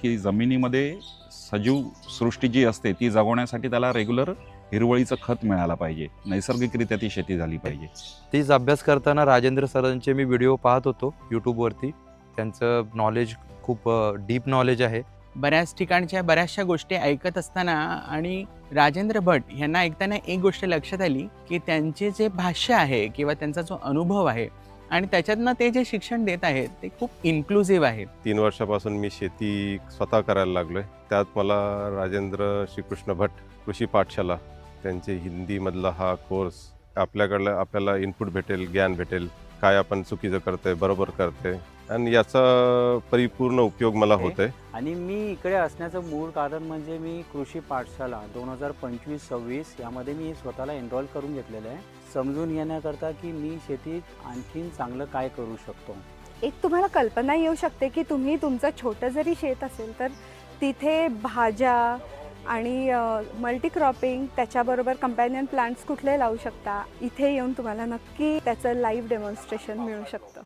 की जमिनीमध्ये सजीव सृष्टी जी असते ती जगवण्यासाठी त्याला रेग्युलर हिरवळीचं खत मिळायला पाहिजे, नैसर्गिकरित्या ती शेती झाली पाहिजे. तीच अभ्यास करताना राजेंद्र सरांचे मी व्हिडिओ पाहत होतो यूट्यूबवरती. त्यांचं नॉलेज खूप डीप नॉलेज आहे. बऱ्याच ठिकाणच्या बऱ्याचशा गोष्टी ऐकत असताना आणि राजेंद्र भट यांना ऐकताना एक गोष्ट लक्षात आली की त्यांचे जे भाष्य आहे किंवा त्यांचा जो अनुभव आहे आणि त्याच्यातनं ते जे शिक्षण देत आहेत ते खूप इन्क्लुझिव्ह आहे. 3 वर्षापासून मी शेती स्वतः करायला लागलोय. त्यात मला राजेंद्र श्रीकृष्ण भट कृषी पाठशाला त्यांचे हिंदीमधला हा कोर्स आपल्याकडलं आपल्याला इनपुट भेटेल, ज्ञान भेटेल, काय आपण चुकीचं करतोय, बरोबर करतोय आणि याचा परिपूर्ण उपयोग मला होतोय. आणि मी इकडे असण्याचं मूळ कारण म्हणजे मी कृषी पाठशाला 2025-26 यामध्ये मी स्वतःला एनरोल करून घेतलेलं आहे, समजून घेण्याकरता की मी शेतीत आणखीन चांगलं काय करू शकतो. एक तुम्हाला कल्पना येऊ शकते की तुम्ही तुमचं छोटं जरी शेत असेल तर तिथे भाज्या आणि मल्टीक्रॉपिंग त्याच्याबरोबर कंपॅनियन प्लांट्स कुठले लावू शकता. इथे येऊन तुम्हाला नक्की त्याचं लाईव्ह डेमॉन्स्ट्रेशन मिळू शकतं.